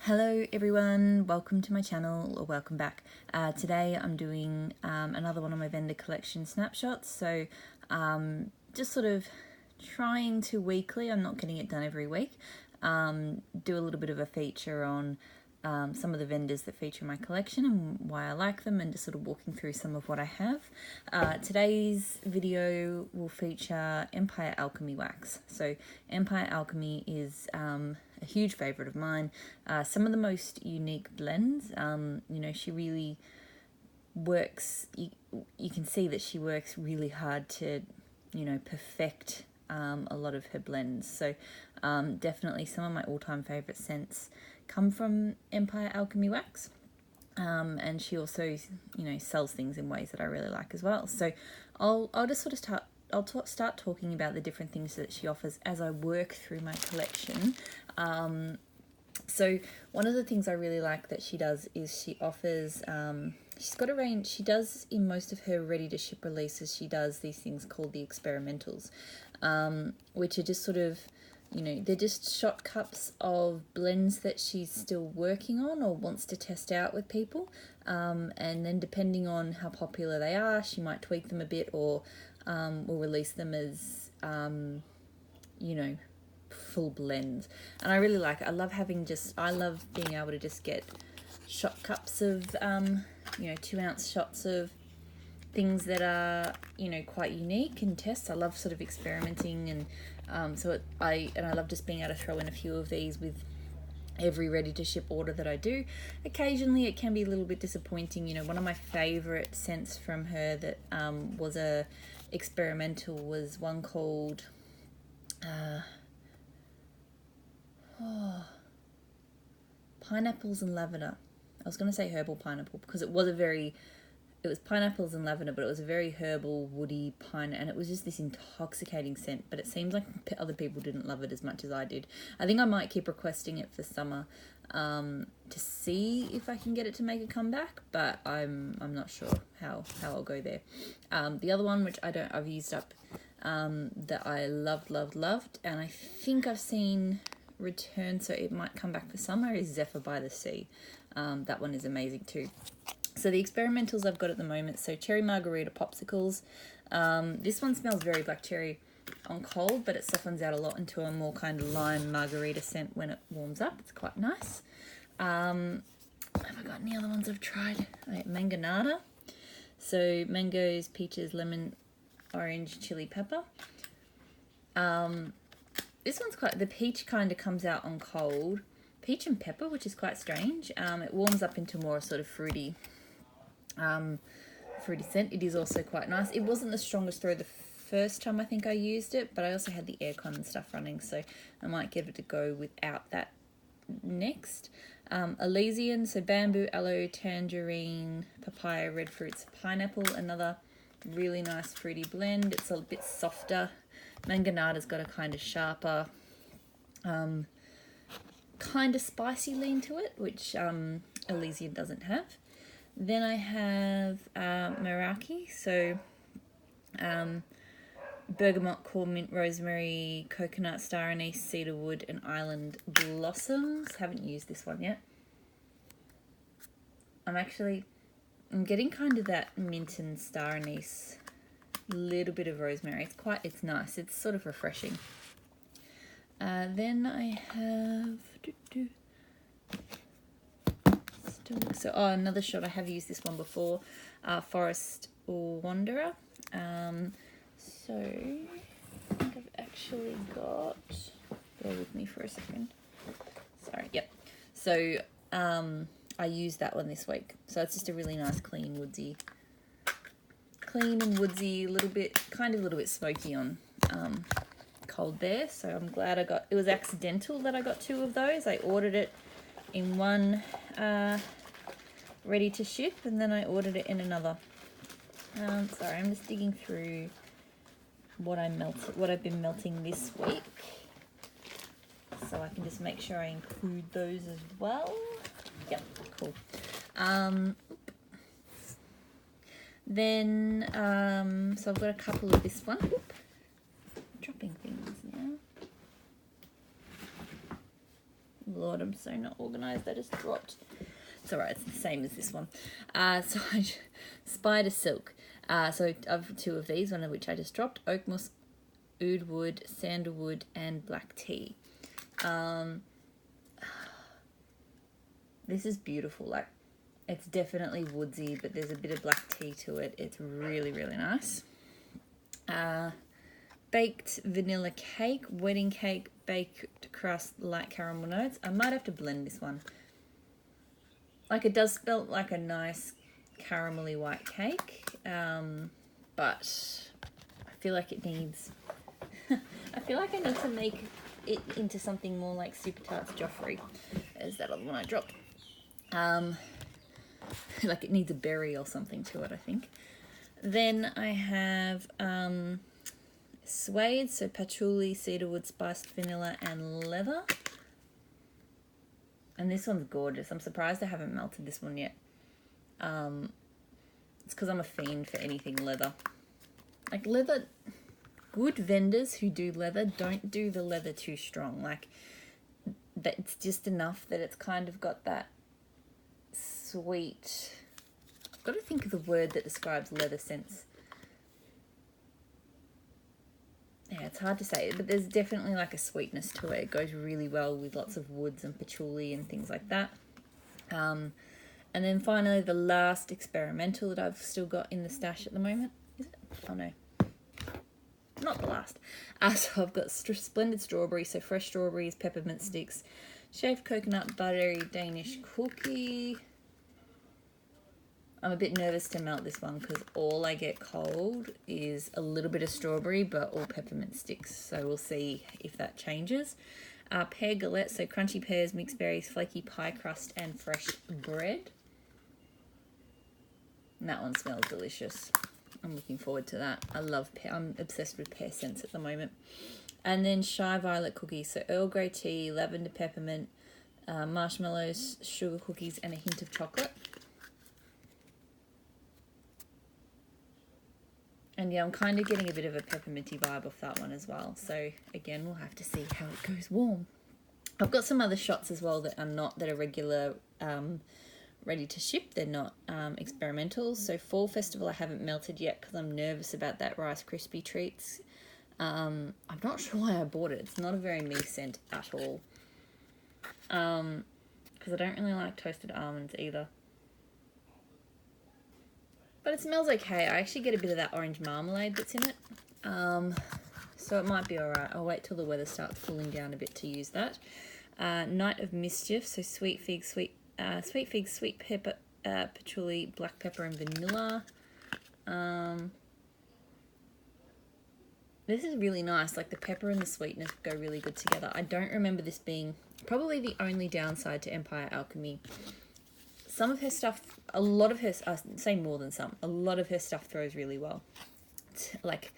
Hello everyone, welcome to my channel, or welcome back. Today I'm doing another one of my vendor collection snapshots, so just sort of trying to weekly, I'm not getting it done every week, do a little bit of a feature on some of the vendors that feature in my collection and why I like them, and just sort of walking through some of what I have. Today's video will feature Empire Alchemy Wax. So Empire Alchemy is a huge favourite of mine. Some of the most unique blends. You know, she really works, you can see that she works really hard to, you know, perfect a lot of her blends. So definitely some of my all-time favourite scents come from Empire Alchemy Wax. And she also, you know, sells things in ways that I really like as well. So I'll just sort of start talking about the different things that she offers as I work through my collection. So one of the things I really like that she does is she offers, she's got a range, she does in most of her ready to ship releases, she does these things called the experimentals, which are just sort of, you know, they're just shot cups of blends that she's still working on or wants to test out with people. And then depending on how popular they are, she might tweak them a bit, or will release them as, you know, full blends. And I really like it. I love being able to just get shot cups of, you know, 2-ounce shots of things that are, you know, quite unique and test. I love sort of experimenting, and I love just being able to throw in a few of these with every ready to ship order that I do. Occasionally it can be a little bit disappointing. You know, one of my favorite scents from her that was a experimental was one called pineapples and lavender. I was going to say herbal pineapple because it was pineapples and lavender, but it was a very herbal, woody pine, and it was just this intoxicating scent. But it seems like other people didn't love it as much as I did. I think I might keep requesting it for summer to see if I can get it to make a comeback, but I'm not sure how I'll go there. The other one, which I've used up, that I loved, and I think I've seen return, so it might come back for summer, is Zephyr by the Sea. That one is amazing too. So the experimentals I've got at the moment, so cherry margarita popsicles. This one smells very black cherry on cold, but it softens out a lot into a more kind of lime margarita scent when it warms up. It's quite nice. Have I got any other ones I've tried? Mangonada. So mangoes, peaches, lemon, orange, chili pepper. This one's the peach kind of comes out on cold. Peach and pepper, which is quite strange. It warms up into more sort of fruity scent. It is also quite nice. It wasn't the strongest throw the first time I think I used it, but I also had the aircon and stuff running, so I might give it a go without that next. Elysian, so bamboo, aloe, tangerine, papaya, red fruits, pineapple, another really nice fruity blend. It's a bit softer. Mangonada's got a kind of sharper, kind of spicy lean to it, which Elysian doesn't have. Then I have Meraki, so bergamot, core mint, rosemary, coconut, star anise, cedarwood, and island blossoms. Haven't used this one yet. I'm getting kind of that mint and star anise, little bit of rosemary. It's nice. It's sort of refreshing. Then I have another shot. I have used this one before, Forest Wanderer. So I think I've actually got, bear with me for a second. Sorry, yep. So I used that one this week. So it's just a really nice clean and woodsy, a little bit smoky on Cold Bear. So I'm glad it was accidental that I got 2 of those. I ordered it in one ready to ship, and then I ordered it in another. Sorry, I'm just digging through what I've been melting this week, so I can just make sure I include those as well. Yep, cool. Then so I've got a couple of this one. Dropping things now. Lord, I'm so not organised. I just dropped. It's alright, it's the same as this one. Spider Silk. So I've 2 of these, one of which I just dropped. Oak moss, oud wood, sandalwood, and black tea. This is beautiful. Like, it's definitely woodsy, but there's a bit of black tea to it. It's really, really nice. Baked vanilla cake, wedding cake, baked crust, light caramel notes. I might have to blend this one. Like, it does smell like a nice caramelly white cake, but I feel like it needs... I feel like I need to make it into something more like Super Tarts Joffrey. There's that other one I dropped. Like it needs a berry or something to it, I think. Then I have suede, so patchouli, cedarwood, spiced vanilla, and leather. And this one's gorgeous. I'm surprised I haven't melted this one yet. It's because I'm a fiend for anything leather. Like leather, good vendors who do leather don't do the leather too strong. Like, that it's just enough that it's kind of got that sweet... I've got to think of the word that describes leather scents. Yeah, it's hard to say, but there's definitely like a sweetness to it. It goes really well with lots of woods and patchouli and things like that. And then finally, the last experimental that I've still got in the stash at the moment. Is it? Oh no, not the last. So I've got splendid strawberry, so fresh strawberries, peppermint sticks, shaved coconut, buttery Danish cookie. I'm a bit nervous to melt this one because all I get cold is a little bit of strawberry, but all peppermint sticks. So we'll see if that changes. Pear galette, so crunchy pears, mixed berries, flaky pie crust, and fresh bread. And that one smells delicious. I'm looking forward to that. I love pear. I'm obsessed with pear scents at the moment. And then shy violet cookies, so Earl Grey tea, lavender peppermint, marshmallows, sugar cookies, and a hint of chocolate. And yeah, I'm kind of getting a bit of a pepperminty vibe off that one as well. So again, we'll have to see how it goes warm. I've got some other shots as well that are regular, ready to ship. They're not experimentals. So Fall Festival I haven't melted yet because I'm nervous about that Rice Krispie treats. I'm not sure why I bought it. It's not a very me scent at all. Because I don't really like toasted almonds either. But it smells okay. I actually get a bit of that orange marmalade that's in it. So it might be alright. I'll wait till the weather starts cooling down a bit to use that. Night of Mischief, so sweet fig, sweet pepper, patchouli, black pepper, and vanilla. This is really nice. Like the pepper and the sweetness go really good together. I don't remember this being probably the only downside to Empire Alchemy. Some of her stuff, a lot of her, I say more than some, a lot of her stuff throws really well. Like,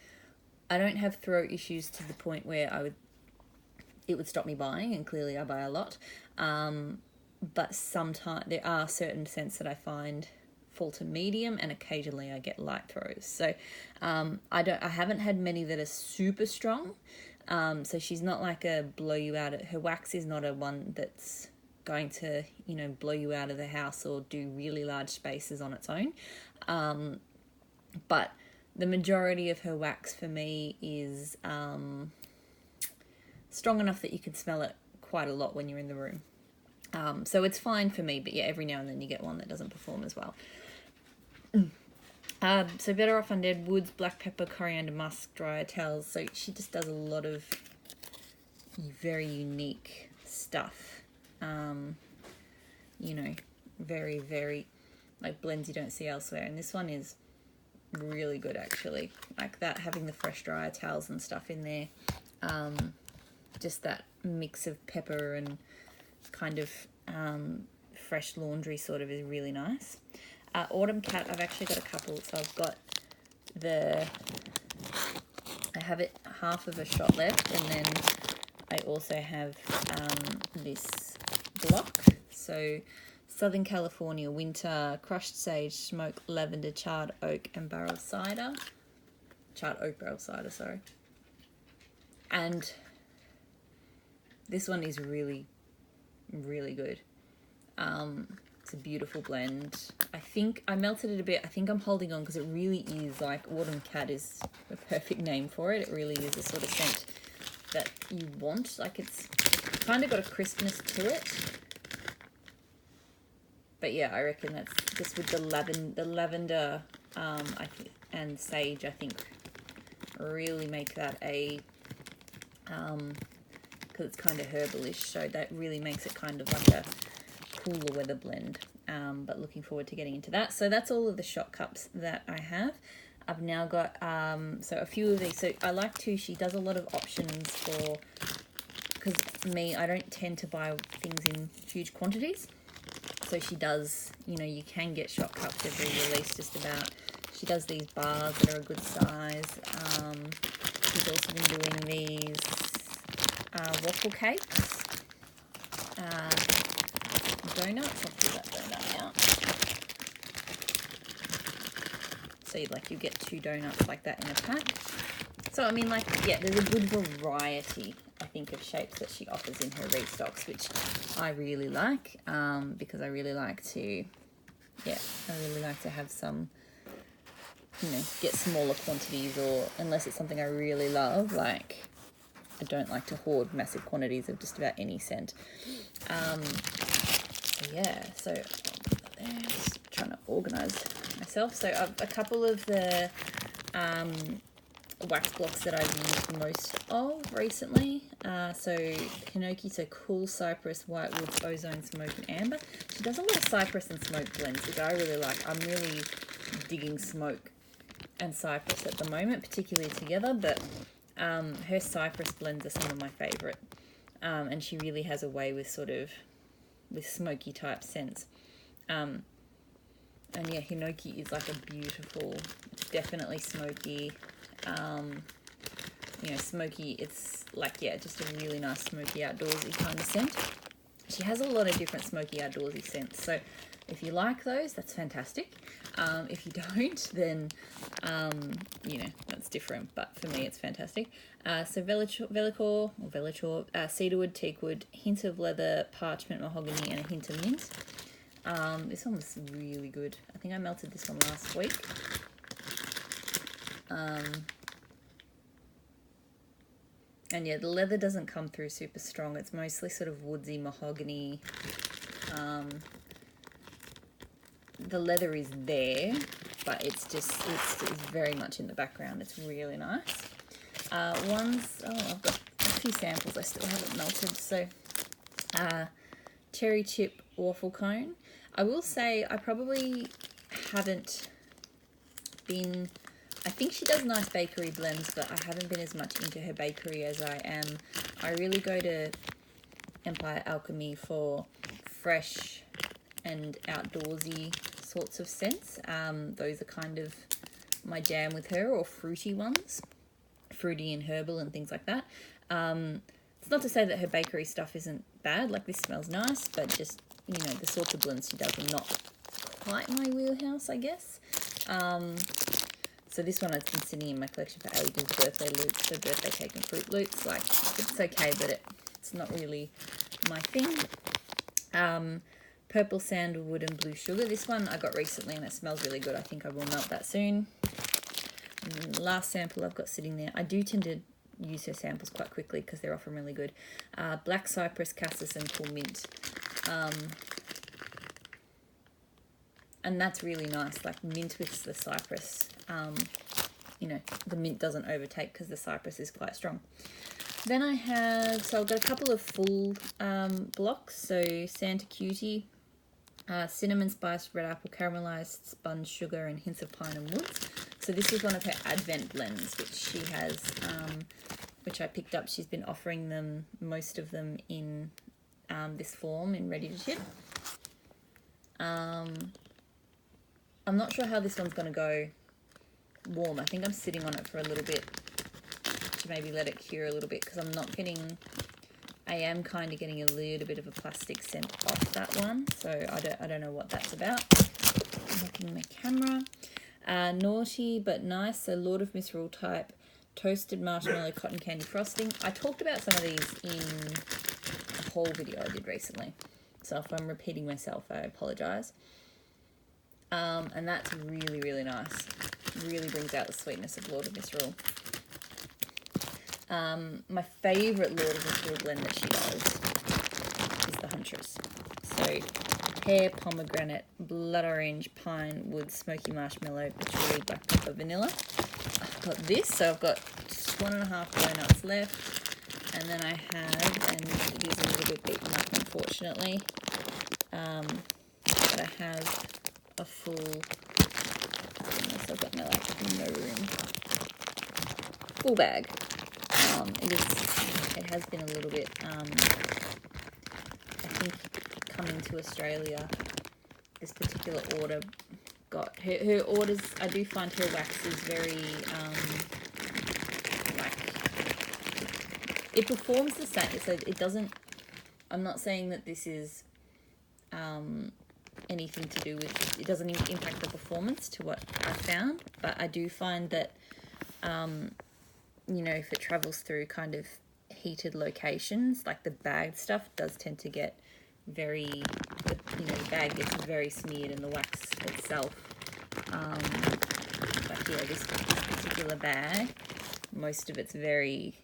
I don't have throat issues to the point where it would stop me buying, and clearly I buy a lot. But sometimes there are certain scents that I find fall to medium, and occasionally I get light throws. So I haven't had many that are super strong. So she's not like a blow you out. Her wax is not a one that's going to, blow you out of the house or do really large spaces on its own. But the majority of her wax for me is strong enough that you can smell it quite a lot when you're in the room. So it's fine for me, but yeah, every now and then you get one that doesn't perform as well. So Better Off Undead, woods, black pepper, coriander, musk, dryer towels. So she just does a lot of very unique stuff. Very, very, like blends you don't see elsewhere. And this one is really good, actually. Like that, having the fresh dryer towels and stuff in there. Just that mix of pepper and kind of fresh laundry sort of is really nice. Autumn Cat, I've actually got a couple. So I've got I have it half of a shot left, and then I also have this block. So Southern California Winter, crushed sage, smoked lavender, charred oak, and barrel cider. Charred oak barrel cider, sorry. And this one is really really good. It's a beautiful blend. I think I melted it a bit. I think I'm holding on because it really is like Autumn Cat is the perfect name for it. It really is the sort of scent that you want. Like it's kind of got a crispness to it. But yeah, I reckon that's just with the lavender I think, and sage, I think really make that a because it's kind of herbalish, so that really makes it kind of like a cooler weather blend. But looking forward to getting into that. So that's all of the shot cups that I have. I've now got so a few of these. So I like to, she does a lot of options for, because me, I don't tend to buy things in huge quantities. So she does, you know, you can get shot cups every release just about. She does these bars that are a good size. She's also been doing these waffle cakes. Donuts. I'll pull that donut out. So like you get 2 donuts like that in a pack. So I mean, like, yeah, there's a good variety, I think, of shapes that she offers in her restocks, which I really like, because I really like to, have some, you know, get smaller quantities, or unless it's something I really love, like I don't like to hoard massive quantities of just about any scent. So just trying to organize myself. So I've a couple of the wax blocks that I've used most of recently. So Hinoki, so Cool Cypress, Whitewoods, Ozone, Smoke and Amber. She does a lot of cypress and smoke blends, which I really like. I'm really digging smoke and cypress at the moment, particularly together, but her cypress blends are some of my favourite. And she really has a way with sort of with smoky type scents. And yeah, Hinoki is like a beautiful, it's definitely smoky. You know, smoky, it's like, yeah, just a really nice smoky outdoorsy kind of scent. She has a lot of different smoky outdoorsy scents, so if you like those, that's fantastic. If you don't, then you know, that's different, but for me it's fantastic. So Velicor, cedarwood, teakwood, hint of leather, parchment, mahogany, and a hint of mint. This one was really good. I think I melted this one last week. And yeah, the leather doesn't come through super strong. It's mostly sort of woodsy mahogany. The leather is there, but it's very much in the background. It's really nice. I've got a few samples I still haven't melted. So, cherry chip waffle cone. I will say I probably haven't been, I think she does nice bakery blends, but I haven't been as much into her bakery as I am. I really go to Empire Alchemy for fresh and outdoorsy sorts of scents. Those are kind of my jam with her, or fruity ones, fruity and herbal and things like that. It's not to say that her bakery stuff isn't bad, like this smells nice, but just, you know, the sorts of blends she does are not quite my wheelhouse, I guess. So this one has been sitting in my collection for ages, birthday loops, so birthday cake and fruit loops. Like, it's okay, but it's not really my thing. Purple sandalwood and blue sugar. This one I got recently and it smells really good. I think I will melt that soon. And the last sample I've got sitting there. I do tend to use her samples quite quickly because they're often really good. Black cypress, cassis and cool mint. And that's really nice, like mint with the cypress. You know, the mint doesn't overtake because the cypress is quite strong. Then I've got a couple of full blocks. So Santa Cutie, cinnamon spice, red apple, caramelized sponge sugar, and hints of pine and woods. So this is one of her Advent blends, which she has, which I picked up. She's been offering them, most of them in this form, in ready to tip. I'm not sure how this one's going to go warm. I think I'm sitting on it for a little bit to maybe let it cure a little bit, because I am kind of getting a little bit of a plastic scent off that one, so I don't know what that's about. I'm looking at my camera. Naughty but nice, so Lord of Misrule type, toasted marshmallow cotton candy frosting. I talked about some of these in a haul video I did recently. So if I'm repeating myself, I apologise. And that's really, really nice. Really brings out the sweetness of Lord of Misrule. My favourite Lord of Misrule blend that she does is the Huntress. So pear, pomegranate, blood orange, pine, wood, smoky marshmallow, patchouli, black pepper, vanilla. I've got this, so I've got just 1.5 donuts left. And then I have, and it is a little bit beaten up unfortunately, but I have a full, so I've got no room, full bag. It has been a little bit, I think coming to Australia, this particular order got, her orders, I do find her wax is very, it performs the same, so it doesn't, I'm not saying that this is anything to do with, it doesn't impact the performance to what I found, but I do find that, you know, if it travels through kind of heated locations, like the bagged stuff does tend to get very, you know, the bag gets very smeared in the wax itself. But yeah, this particular bag, most of it's very,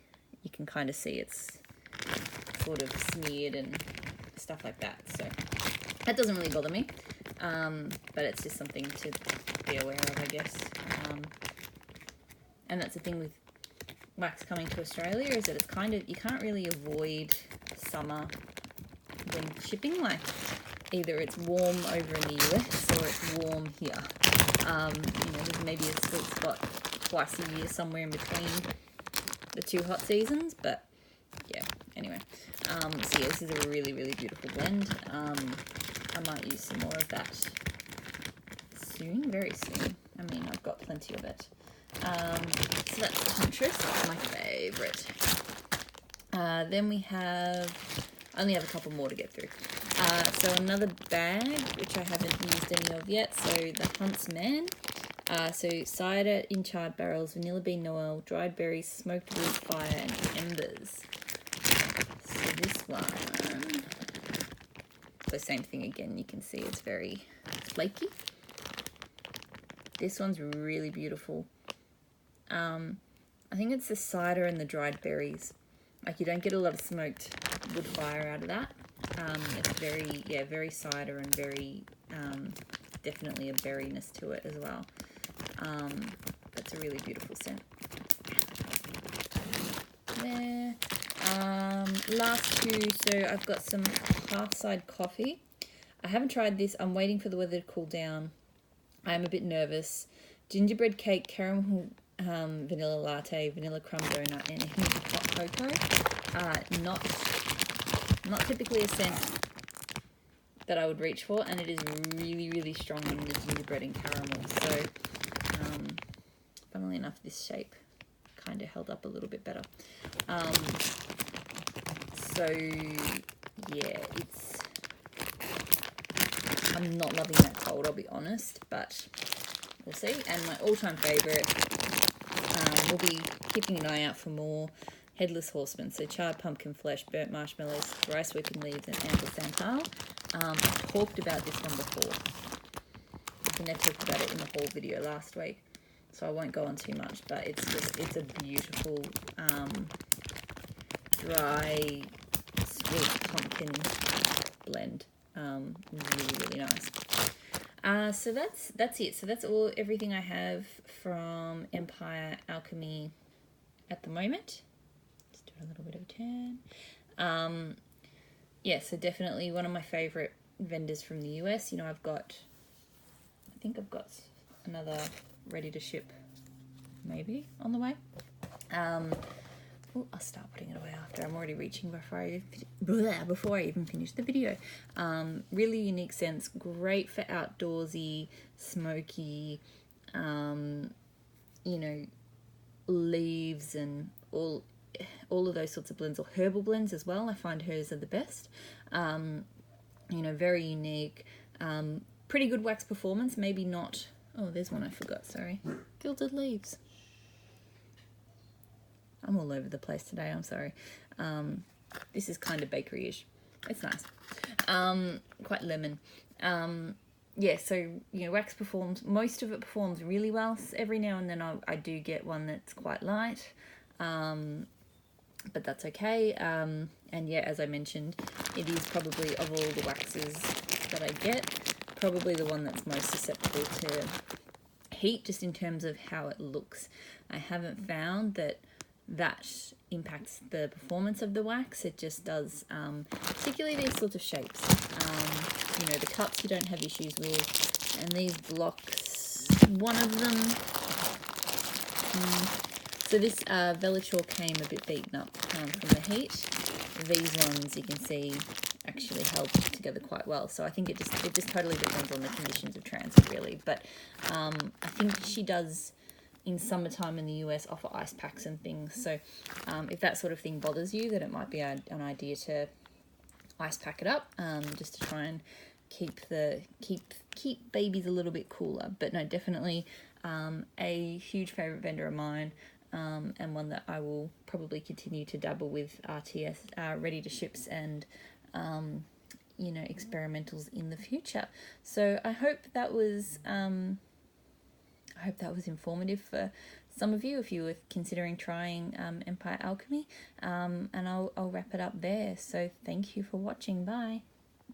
you can kind of see it's sort of smeared and stuff like that. So that doesn't really bother me, but it's just something to be aware of, I guess. And that's the thing with wax coming to Australia, is that it's kind of, you can't really avoid summer when shipping. Like either it's warm over in the US or it's warm here. You know, there's maybe a sweet spot twice a year somewhere in between the two hot seasons, but yeah, anyway. So yeah, this is a really, really beautiful blend. I might use some more of that soon, very soon. I mean, I've got plenty of it. So that's the Huntress, that's my favourite. Then we have, I only have a couple more to get through. So another bag, which I haven't used any of yet, so the Huntsman. So cider in charred barrels, vanilla bean Noel, dried berries, smoked wood, fire, and embers. So this one, the same thing again, you can see it's very flaky. This one's really beautiful. I think it's the cider and the dried berries. Like you don't get a lot of smoked wood fire out of that. It's very, yeah, very cider and very, definitely a berryness to it as well. That's a really beautiful scent. There. Last two, so I've got some Half-Side coffee. I haven't tried this. I'm waiting for the weather to cool down. I'm a bit nervous. Gingerbread cake, caramel vanilla latte, vanilla crumb donut, and a hint of hot cocoa. Not typically a scent that I would reach for, and it is really, really strong in the gingerbread and caramel. So, funnily enough, this shape kind of held up a little bit better. So yeah, I'm not loving that cold, I'll be honest, but we'll see. And my all-time favourite, we'll be keeping an eye out for more Headless Horseman. So charred pumpkin flesh, burnt marshmallows, rice whipping leaves, and ample santal. I talked about this one before. I think I talked about it in the haul video last week, so I won't go on too much, but it's a beautiful dry sweet pumpkin blend. Really, really nice. So that's it. So that's everything I have from Empire Alchemy at the moment. Let's do a little bit of a turn. Yeah, so definitely one of my favorite vendors from the US. You know, I think I've got another ready to ship maybe on the way. I'll start putting it away after. I'm already reaching before I even finish the video. Really unique scents, great for outdoorsy, smoky, you know, leaves and all of those sorts of blends, or herbal blends as well. I find hers are the best. You know, very unique, pretty good wax performance. Maybe not. Oh, there's one I forgot. Sorry, Gilded Leaves. I'm all over the place today, I'm sorry. This is kind of bakery-ish. It's nice. Quite lemon. Yeah, so, wax performs, most of it performs really well. Every now and then I do get one that's quite light, but that's okay. And yeah, as I mentioned, it is probably, of all the waxes that I get, probably the one that's most susceptible to heat, just in terms of how it looks. I haven't found that impacts the performance of the wax. It just does, particularly these sorts of shapes. The cups you don't have issues with, and these blocks, one of them, so this Velature came a bit beaten up from the heat. These ones, you can see, actually held together quite well. So I think it just totally depends on the conditions of transit, really. But I think she does, in summertime in the US, offer ice packs and things. So if that sort of thing bothers you, then it might be an idea to ice pack it up, just to try and keep babies a little bit cooler. But no, definitely a huge favorite vendor of mine, and one that I will probably continue to dabble with, RTS, ready to ships, and experimentals in the future. So I hope that was informative for some of you if you were considering trying Empire Alchemy, and I'll wrap it up there. So thank you for watching. Bye.